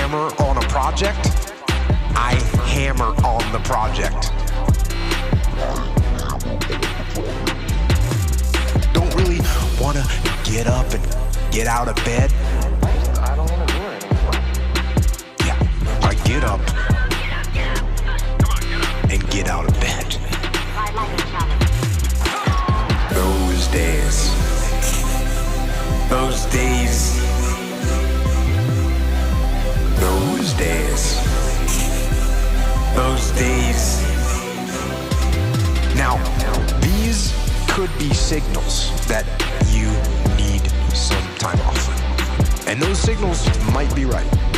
hammer on a project, I hammer on the project. Don't really want to get up and get out of bed. I don't want to do it anymore. Yeah, I get up and get out of bed. Those days. Those days. Those days. Those days. Now, these could be signals that you need some time off. And those signals might be right.